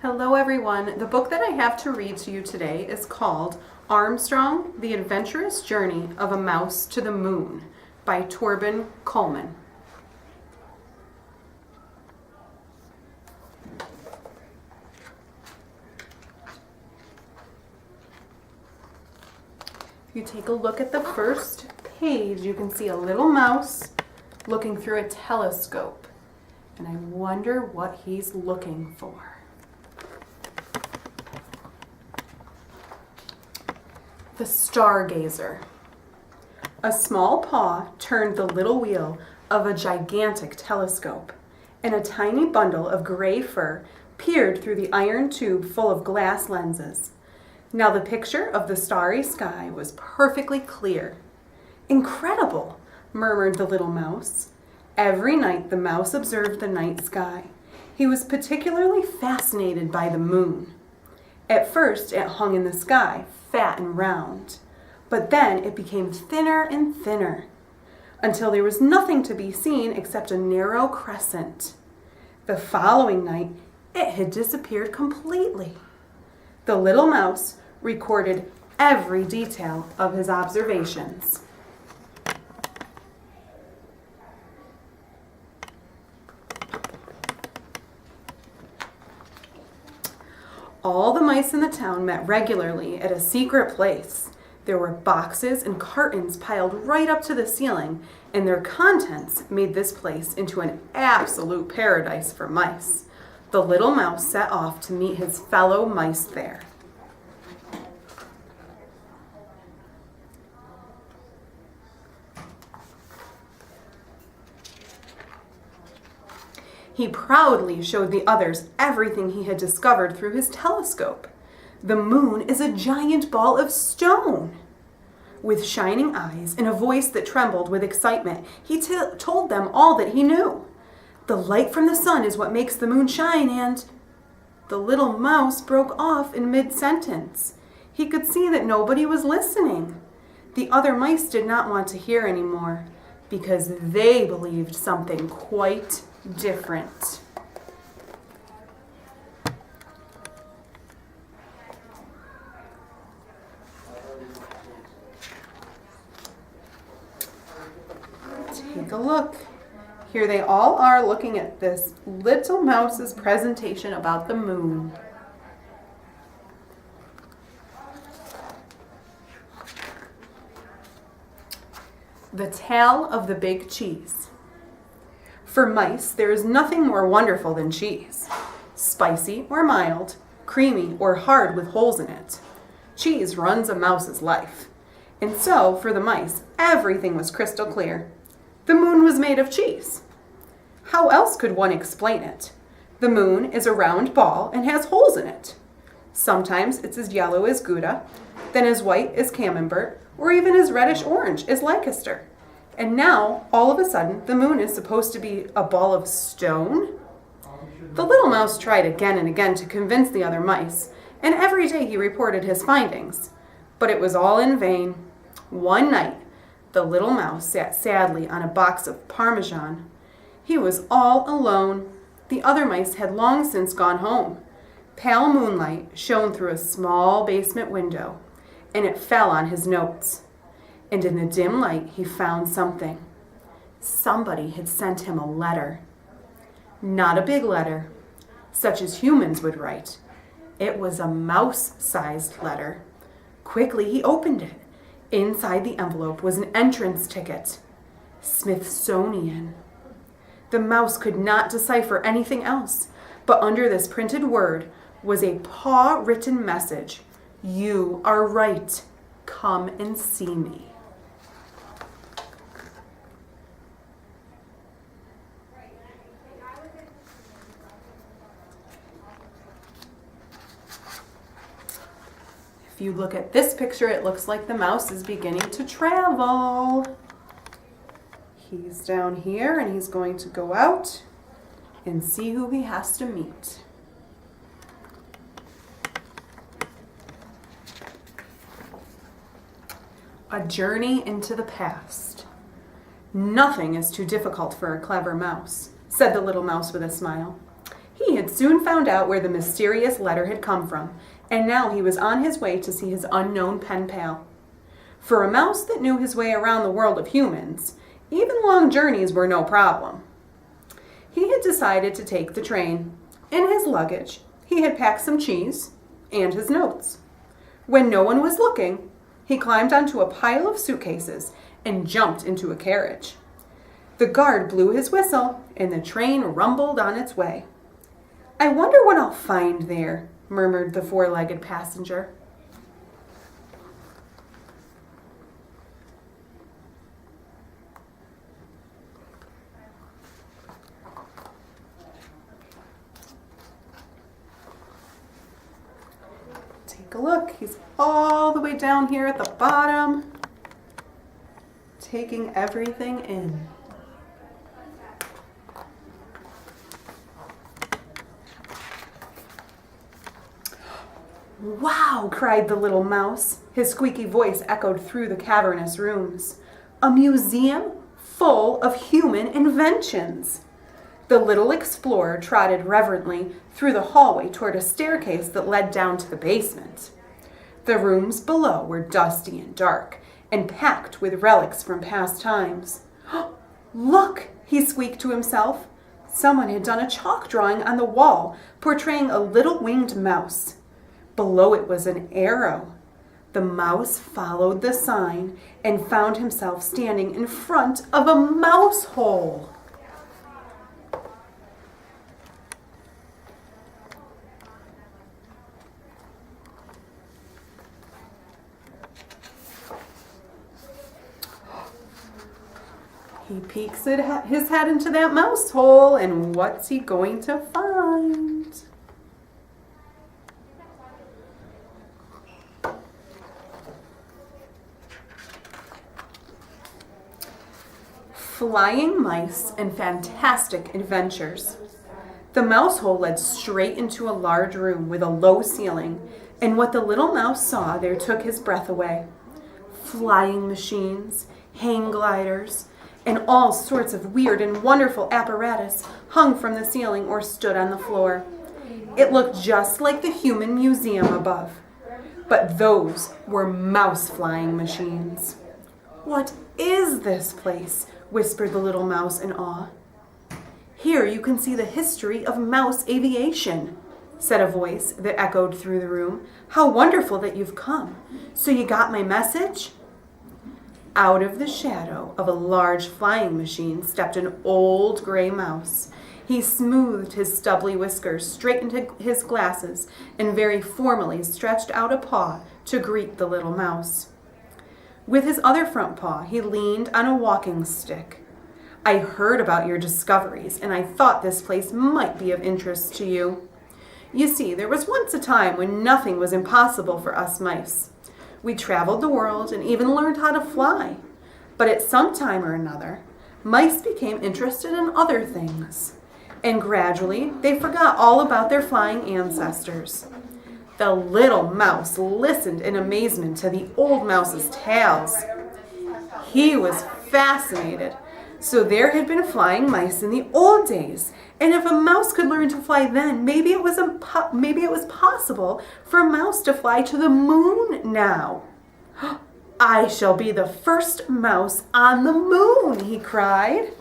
Hello everyone. The book that I have to read to you today is called Armstrong, The Adventurous Journey of a Mouse to the Moon by Torben Coleman. If you take a look at the first page, you can see a little mouse looking through a telescope. And I wonder what he's looking for. The Stargazer. A small paw turned the little wheel of a gigantic telescope, and a tiny bundle of gray fur peered through the iron tube full of glass lenses. Now the picture of the starry sky was perfectly clear. "Incredible," murmured the little mouse. Every night the mouse observed the night sky. He was particularly fascinated by the moon. At first it hung in the sky, fat and round, but then it became thinner and thinner, until there was nothing to be seen except a narrow crescent. The following night, it had disappeared completely. The little mouse recorded every detail of his observations. All the mice in the town met regularly at a secret place. There were boxes and cartons piled right up to the ceiling, and their contents made this place into an absolute paradise for mice. The little mouse set off to meet his fellow mice there. He proudly showed the others everything he had discovered through his telescope. The moon is a giant ball of stone. With shining eyes and a voice that trembled with excitement, he told them all that he knew. The light from the sun is what makes the moon shine, and... The little mouse broke off in mid-sentence. He could see that nobody was listening. The other mice did not want to hear anymore, because they believed something quite different. Take a look. Here they all are looking at this little mouse's presentation about the moon. The Tale of the Big Cheese. For mice, there is nothing more wonderful than cheese. Spicy or mild, creamy or hard with holes in it. Cheese runs a mouse's life. And so, for the mice, everything was crystal clear. The moon was made of cheese. How else could one explain it? The moon is a round ball and has holes in it. Sometimes it's as yellow as Gouda, then as white as Camembert, or even as reddish-orange as Leicester. And now, all of a sudden, the moon is supposed to be a ball of stone? The little mouse tried again and again to convince the other mice, and every day he reported his findings. But it was all in vain. One night, the little mouse sat sadly on a box of Parmesan. He was all alone. The other mice had long since gone home. Pale moonlight shone through a small basement window, and it fell on his notes. And in the dim light, he found something. Somebody had sent him a letter. Not a big letter, such as humans would write. It was a mouse-sized letter. Quickly, he opened it. Inside the envelope was an entrance ticket. Smithsonian. The mouse could not decipher anything else, but under this printed word was a paw-written message. "You are right. Come and see me." If you look at this picture, it looks like the mouse is beginning to travel. He's down here and he's going to go out and see who he has to meet. A journey into the past. Nothing is too difficult for a clever mouse, said the little mouse with a smile. He had soon found out where the mysterious letter had come from, and now he was on his way to see his unknown pen pal. For a mouse that knew his way around the world of humans, even long journeys were no problem. He had decided to take the train. In his luggage, he had packed some cheese and his notes. When no one was looking, he climbed onto a pile of suitcases and jumped into a carriage. The guard blew his whistle, and the train rumbled on its way. "I wonder what I'll find there," murmured the four-legged passenger. Take a look. He's all the way down here at the bottom, taking everything in. "Wow!" cried the little mouse. His squeaky voice echoed through the cavernous rooms. "A museum full of human inventions." The little explorer trotted reverently through the hallway toward a staircase that led down to the basement. The rooms below were dusty and dark, and packed with relics from past times. "Look!" he squeaked to himself. Someone had done a chalk drawing on the wall portraying a little winged mouse. Below it was an arrow. The mouse followed the sign and found himself standing in front of a mouse hole. He peeks his head into that mouse hole, and what's he going to find? Flying mice and fantastic adventures. The mouse hole led straight into a large room with a low ceiling, and what the little mouse saw there took his breath away. Flying machines, hang gliders, and all sorts of weird and wonderful apparatus hung from the ceiling or stood on the floor. It looked just like the human museum above, but those were mouse flying machines. "What is this place?" whispered the little mouse in awe. "Here you can see the history of mouse aviation," said a voice that echoed through the room. "How wonderful that you've come. So you got my message?" Out of the shadow of a large flying machine stepped an old gray mouse. He smoothed his stubbly whiskers, straightened his glasses, and very formally stretched out a paw to greet the little mouse. With his other front paw, he leaned on a walking stick. "I heard about your discoveries, and I thought this place might be of interest to you. You see, there was once a time when nothing was impossible for us mice. We traveled the world and even learned how to fly. But at some time or another, mice became interested in other things. And gradually, they forgot all about their flying ancestors." The little mouse listened in amazement to the old mouse's tales. He was fascinated. So there had been flying mice in the old days. And if a mouse could learn to fly then, maybe it was possible for a mouse to fly to the moon now. "I shall be the first mouse on the moon," he cried.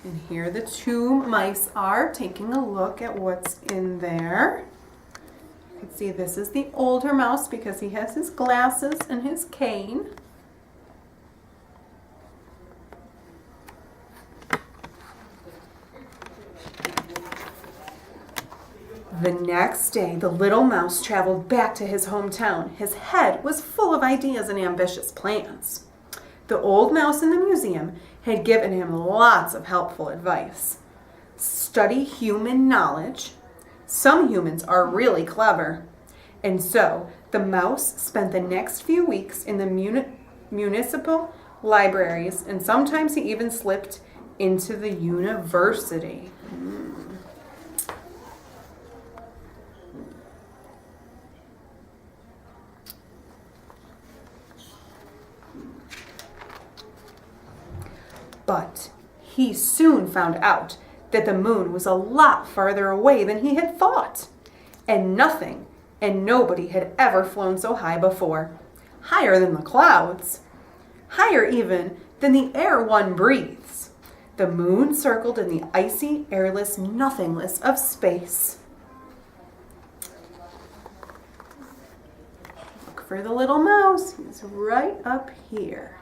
And here the two mice are taking a look at what's in there. You can see this is the older mouse because he has his glasses and his cane. The next day, the little mouse traveled back to his hometown. His head was full of ideas and ambitious plans. The old mouse in the museum had given him lots of helpful advice. Study human knowledge. Some humans are really clever. And so the mouse spent the next few weeks in the municipal libraries, and sometimes he even slipped into the university. But he soon found out that the moon was a lot farther away than he had thought. And nothing and nobody had ever flown so high before. Higher than the clouds. Higher even than the air one breathes. The moon circled in the icy, airless nothingness of space. Look for the little mouse. He's right up here.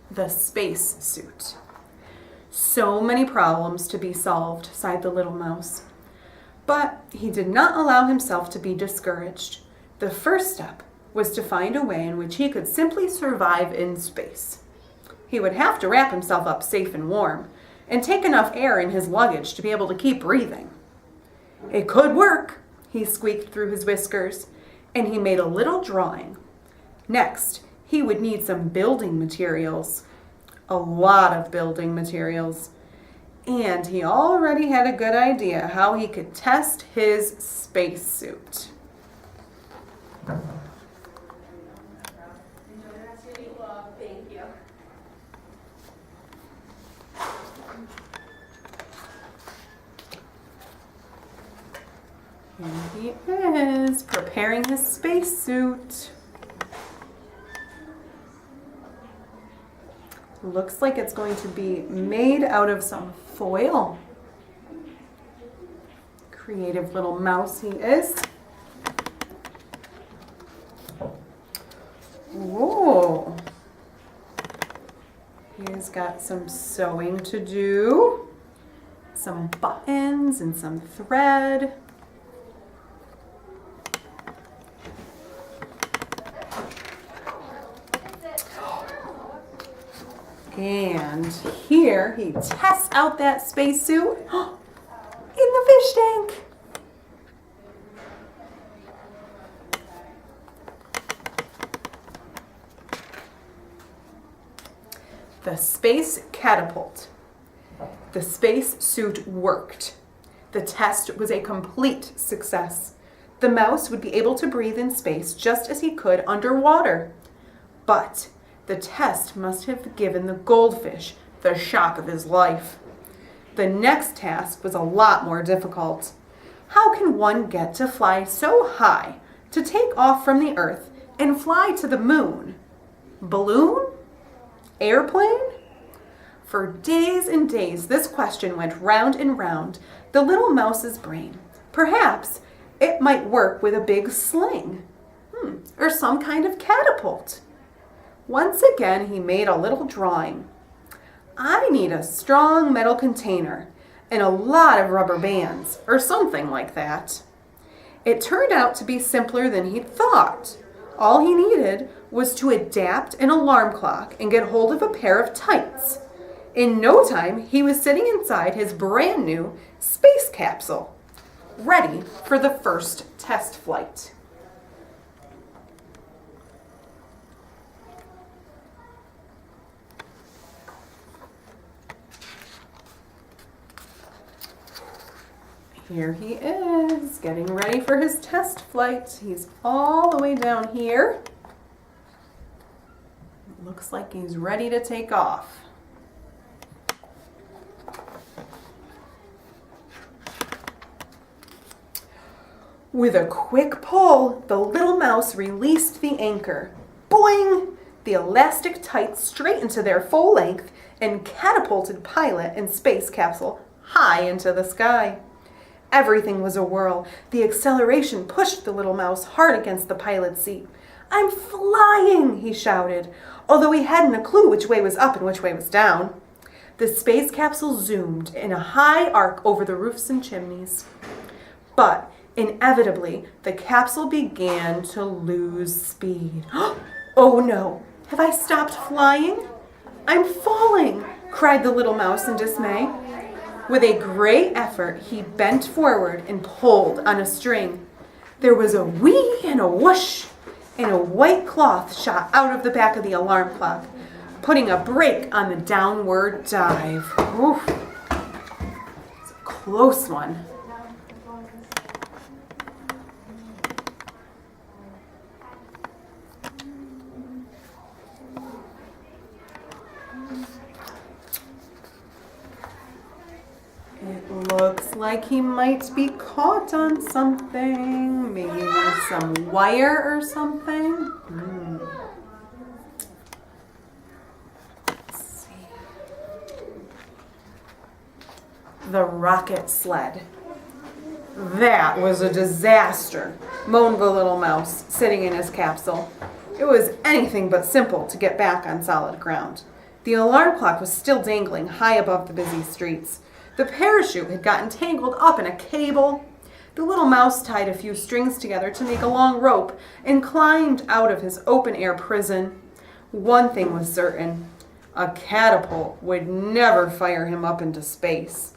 The space suit. So many problems to be solved, sighed the little mouse. But he did not allow himself to be discouraged. The first step was to find a way in which he could simply survive in space. He would have to wrap himself up safe and warm, and take enough air in his luggage to be able to keep breathing. It could work, he squeaked through his whiskers, and he made a little drawing. Next, he would need some building materials. A lot of building materials. And he already had a good idea how he could test his spacesuit. Thank you. Here he is, preparing his spacesuit. Looks like it's going to be made out of some foil. Creative little mouse he is. Whoa. He's got some sewing to do. Some buttons and some thread. And here he tests out that spacesuit in the fish tank. The space catapult. The space suit worked. The test was a complete success. The mouse would be able to breathe in space just as he could underwater. But the test must have given the goldfish the shock of his life. The next task was a lot more difficult. How can one get to fly so high, to take off from the Earth and fly to the moon? Balloon? Airplane? For days and days, this question went round and round the little mouse's brain. Perhaps it might work with a big sling, or some kind of catapult. Once again, he made a little drawing. I need a strong metal container and a lot of rubber bands, or something like that. It turned out to be simpler than he'd thought. All he needed was to adapt an alarm clock and get hold of a pair of tights. In no time, he was sitting inside his brand new space capsule, ready for the first test flight. Here he is, getting ready for his test flight. He's all the way down here. Looks like he's ready to take off. With a quick pull, the little mouse released the anchor. Boing! The elastic tights straightened to their full length and catapulted pilot and space capsule high into the sky. Everything was a whirl. The acceleration pushed the little mouse hard against the pilot's seat. "I'm flying!" he shouted, although he hadn't a clue which way was up and which way was down. The space capsule zoomed in a high arc over the roofs and chimneys. But inevitably, the capsule began to lose speed. Oh no! Have I stopped flying? I'm falling! Cried the little mouse in dismay. With a great effort, he bent forward and pulled on a string. There was a whee and a whoosh, and a white cloth shot out of the back of the alarm clock, putting a brake on the downward dive. Oof. It's a close one. like he might be caught on something. Maybe some wire or something. Let's see. The rocket sled. That was a disaster, moaned the little mouse, sitting in his capsule. It was anything but simple to get back on solid ground. The alarm clock was still dangling high above the busy streets. The parachute had gotten tangled up in a cable. The little mouse tied a few strings together to make a long rope and climbed out of his open-air prison. One thing was certain: a catapult would never fire him up into space.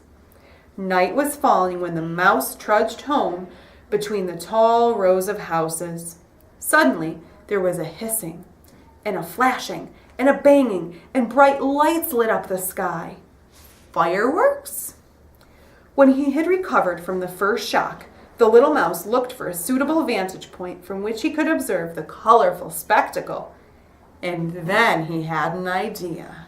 Night was falling when the mouse trudged home between the tall rows of houses. Suddenly, there was a hissing, and a flashing, and a banging, and bright lights lit up the sky. Fireworks? When he had recovered from the first shock, the little mouse looked for a suitable vantage point from which he could observe the colorful spectacle. And then he had an idea.